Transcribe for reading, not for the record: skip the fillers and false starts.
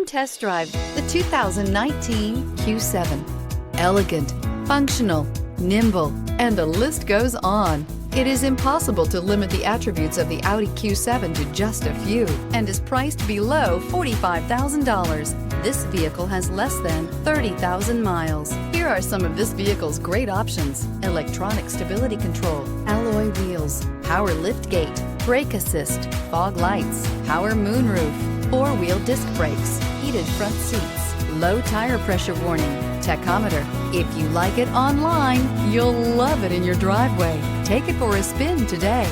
Test drive the 2019 Q7. Elegant, functional, nimble, and the list goes on. It is impossible to limit the attributes of the Audi Q7 to just a few and is priced below $45,000. This vehicle has less than 30,000 miles. Here are some of this vehicle's great options: electronic stability control, alloy wheels, power lift gate, brake assist, fog lights, power moonroof, four-wheel disc brakes, heated front seats, low tire pressure warning, tachometer. If you like it online, you'll love it in your driveway. Take it for a spin today.